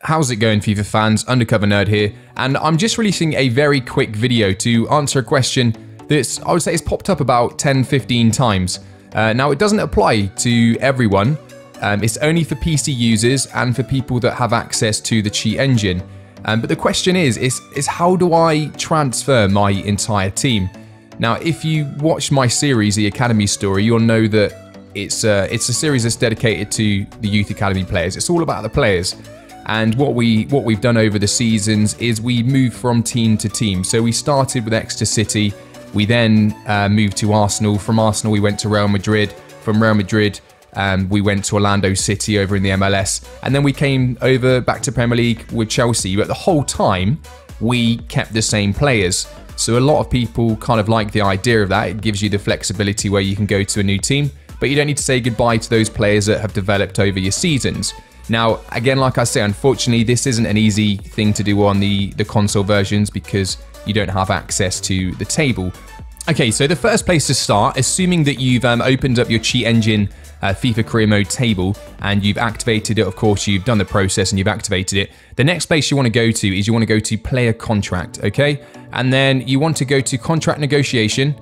How's it going, FIFA fans? Undercover Nerd here, and I'm just releasing a very quick video to answer a question that's, I would say, has popped up about 10-15 times. Now, it doesn't apply to everyone. It's only for PC users and for people that have access to the cheat engine. But the question is how do I transfer my entire team? Now, if you watch my series, The Academy Story, you'll know that it's a series that's dedicated to the Youth Academy players. It's all about the players. And what we've done over the seasons is we moved from team to team. So we started with Exeter City, we then moved to Arsenal. From Arsenal we went to Real Madrid. From Real Madrid we went to Orlando City over in the MLS, and then we came over back to Premier League with Chelsea. But the whole time we kept the same players. So a lot of people kind of like the idea of that. It gives you the flexibility where you can go to a new team, but you don't need to say goodbye to those players that have developed over your seasons. Now, again, like I say, unfortunately, this isn't an easy thing to do on the console versions because you don't have access to the table. Okay, so the first place to start, assuming that you've opened up your cheat engine FIFA Career Mode table and you've activated it, of course, you've done the process and you've activated it. The next place you want to go to is you want to go to Player Contract, okay? And then you want to go to Contract Negotiation,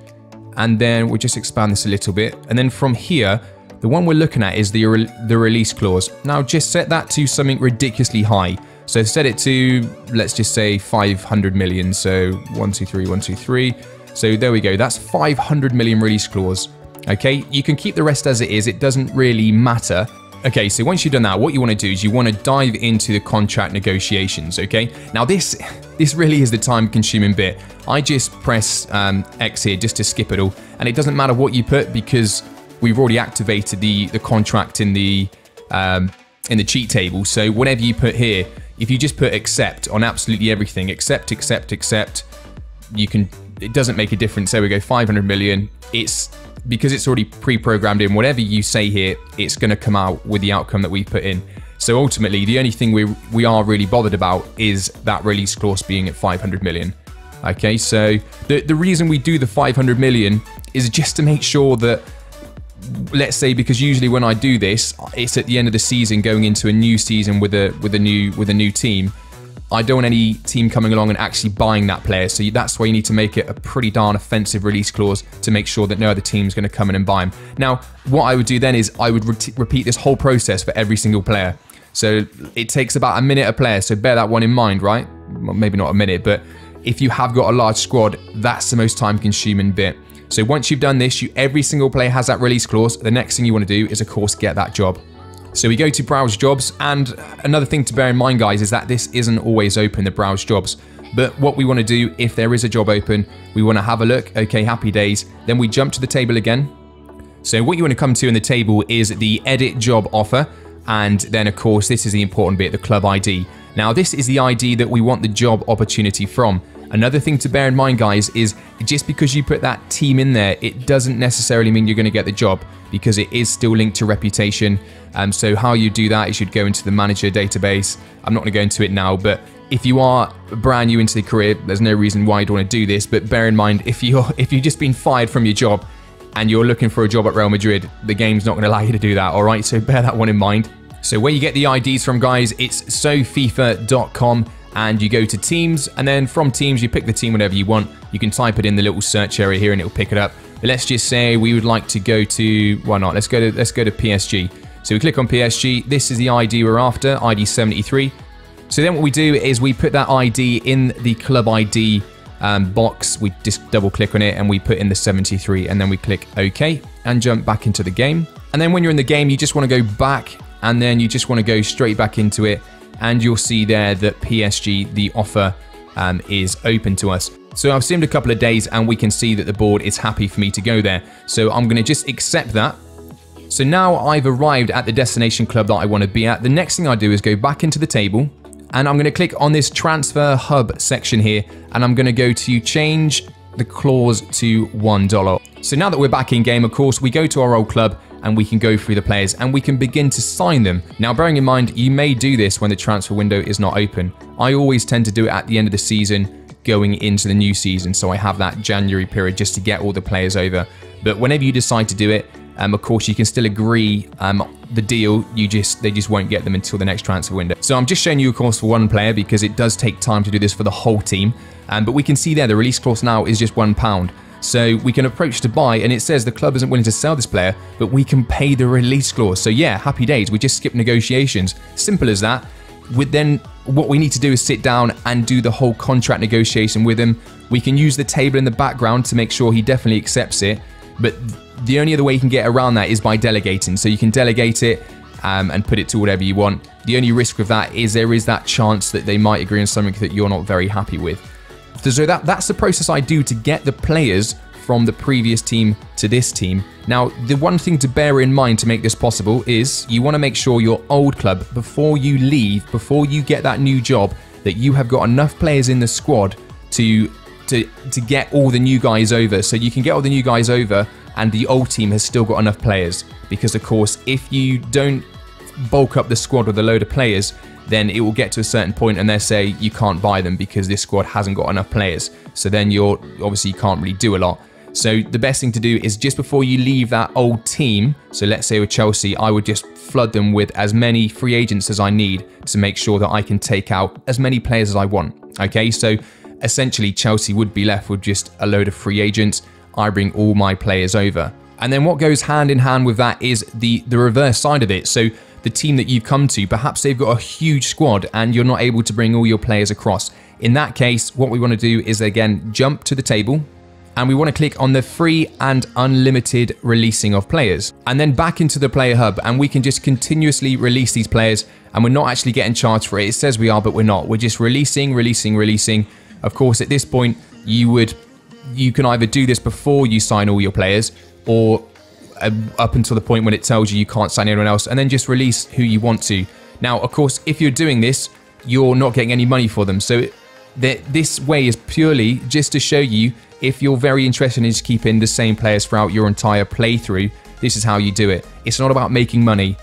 and then we'll just expand this a little bit. And then from here, the one we're looking at is the release clause. Now just set that to something ridiculously high. So set it to, let's just say 500 million. So 123. So there we go. That's 500 million release clause. Okay, you can keep the rest as it is. It doesn't really matter. Okay, so once you've done that, what you want to do is you want to dive into the contract negotiations, okay? Now this really is the time-consuming bit. I just press X here just to skip it all, and it doesn't matter what you put because we've already activated the contract in the cheat table. So whatever you put here, if you just put accept on absolutely everything, accept, you can. It doesn't make a difference. There we go, 500 million. It's because it's already pre-programmed in. Whatever you say here, it's going to come out with the outcome that we put in. So ultimately, the only thing we are really bothered about is that release clause being at 500 million. Okay, so the reason we do the 500 million is just to make sure that, let's say, because usually when I do this, it's at the end of the season going into a new season with a new team. I don't want any team coming along and actually buying that player. So that's why you need to make it a pretty darn offensive release clause to make sure that no other team's going to come in and buy him. Now, what I would do then is I would repeat this whole process for every single player. So it takes about a minute a player. So bear that one in mind, right? Well, maybe not a minute, but if you have got a large squad, that's the most time-consuming bit. So once you've done this, every single player has that release clause. The next thing you want to do is, of course, get that job. So we go to Browse Jobs, and another thing to bear in mind, guys, is that this isn't always open, the Browse Jobs. But what we want to do, if there is a job open, we want to have a look. Okay, happy days. Then we jump to the table again. So what you want to come to in the table is the Edit Job Offer. And then, of course, this is the important bit, the Club ID. Now, this is the ID that we want the job opportunity from. Another thing to bear in mind, guys, is just because you put that team in there, it doesn't necessarily mean you're going to get the job because it is still linked to reputation. So how you do that is you'd go into the manager database. I'm not going to go into it now, but if you are brand new into the career, there's no reason why you'd want to do this. But bear in mind, if you've just been fired from your job and you're looking for a job at Real Madrid, the game's not going to allow you to do that, all right? So bear that one in mind. So where you get the IDs from, guys, it's sofifa.com. And you go to teams, and then from teams you pick the team whatever you want. You can type it in the little search area here and it'll pick it up. But let's just say we would like to go to, why not, let's go to PSG. So we click on PSG. This is the ID we're after, ID 73. So then what we do is we put that ID in the club ID box. We just double click on it and we put in the 73, and then we click OK and jump back into the game. And then when you're in the game, you just want to go back, and then you just want to go straight back into it. And you'll see there that PSG, the offer is open to us. So I've simmed a couple of days and we can see that the board is happy for me to go there. So I'm going to just accept that. So now I've arrived at the destination club that I want to be at. The next thing I do is go back into the table, and I'm going to click on this Transfer Hub section here, and I'm going to go to change the clause to $1. So now that we're back in game, of course, we go to our old club and we can go through the players and we can begin to sign them. Now, bearing in mind, you may do this when the transfer window is not open. I always tend to do it at the end of the season going into the new season, so I have that January period just to get all the players over. But whenever you decide to do it, of course, you can still agree the deal, they just won't get them until the next transfer window. So I'm just showing you, of course, for one player because it does take time to do this for the whole team. But we can see there the release clause now is just £1. So we can approach to buy, and it says the club isn't willing to sell this player, but we can pay the release clause. So yeah, happy days. We just skip negotiations. Simple as that. Then what we need to do is sit down and do the whole contract negotiation with him. We can use the table in the background to make sure he definitely accepts it. But the only other way you can get around that is by delegating. So you can delegate it and put it to whatever you want. The only risk with that is there is that chance that they might agree on something that you're not very happy with. So that's the process I do to get the players from the previous team to this team. Now, the one thing to bear in mind to make this possible is you want to make sure your old club, before you leave, before you get that new job, that you have got enough players in the squad to get all the new guys over. So you can get all the new guys over and the old team has still got enough players. Because of course, if you don't bulk up the squad with a load of players, then it will get to a certain point and they'll say you can't buy them because this squad hasn't got enough players. So then you can't really do a lot. So the best thing to do is just before you leave that old team, so let's say with Chelsea, I would just flood them with as many free agents as I need to make sure that I can take out as many players as I want. Okay, so essentially Chelsea would be left with just a load of free agents. I bring all my players over. And then what goes hand in hand with that is the reverse side of it. So the team that you've come to, perhaps they've got a huge squad and you're not able to bring all your players across. In that case, what we want to do is again, jump to the table and we want to click on the free and unlimited releasing of players and then back into the player hub, and we can just continuously release these players and we're not actually getting charged for it. It says we are, but we're not. We're just releasing. Of course, at this point, you can either do this before you sign all your players or up until the point when it tells you can't sign anyone else, and then just release who you want to. Now, of course, if you're doing this, you're not getting any money for them. So this way is purely just to show you if you're very interested in just keeping the same players throughout your entire playthrough, this is how you do it. It's not about making money.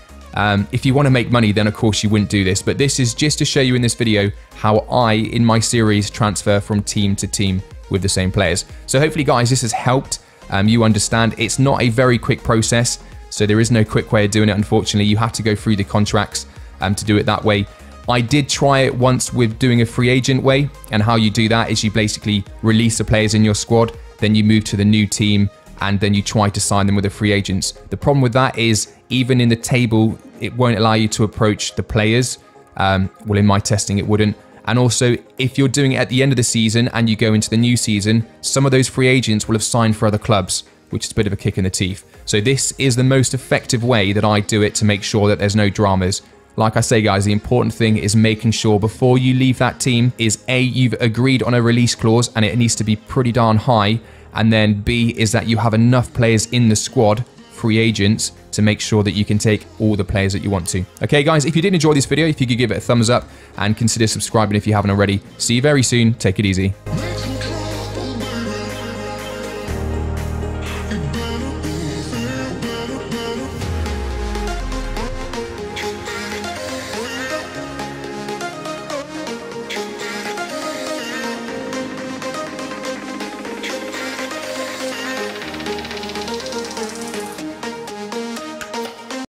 If you want to make money, then of course you wouldn't do this. But this is just to show you in this video how I, in my series, transfer from team to team with the same players. So hopefully, guys, this has helped. You understand it's not a very quick process, so there is no quick way of doing it. Unfortunately, you have to go through the contracts to do it that way. I did try it once with doing a free agent way, and how you do that is you basically release the players in your squad, then you move to the new team, and then you try to sign them with the free agents. The problem with that is even in the table, it won't allow you to approach the players. Well, in my testing, it wouldn't. And also, if you're doing it at the end of the season and you go into the new season, some of those free agents will have signed for other clubs, which is a bit of a kick in the teeth. So this is the most effective way that I do it to make sure that there's no dramas. Like I say, guys, the important thing is making sure before you leave that team is A, you've agreed on a release clause and it needs to be pretty darn high. And then B is that you have enough players in the squad, free agents, to make sure that you can take all the players that you want to. Okay, guys, if you did enjoy this video, if you could give it a thumbs up and consider subscribing if you haven't already. See you very soon. Take it easy.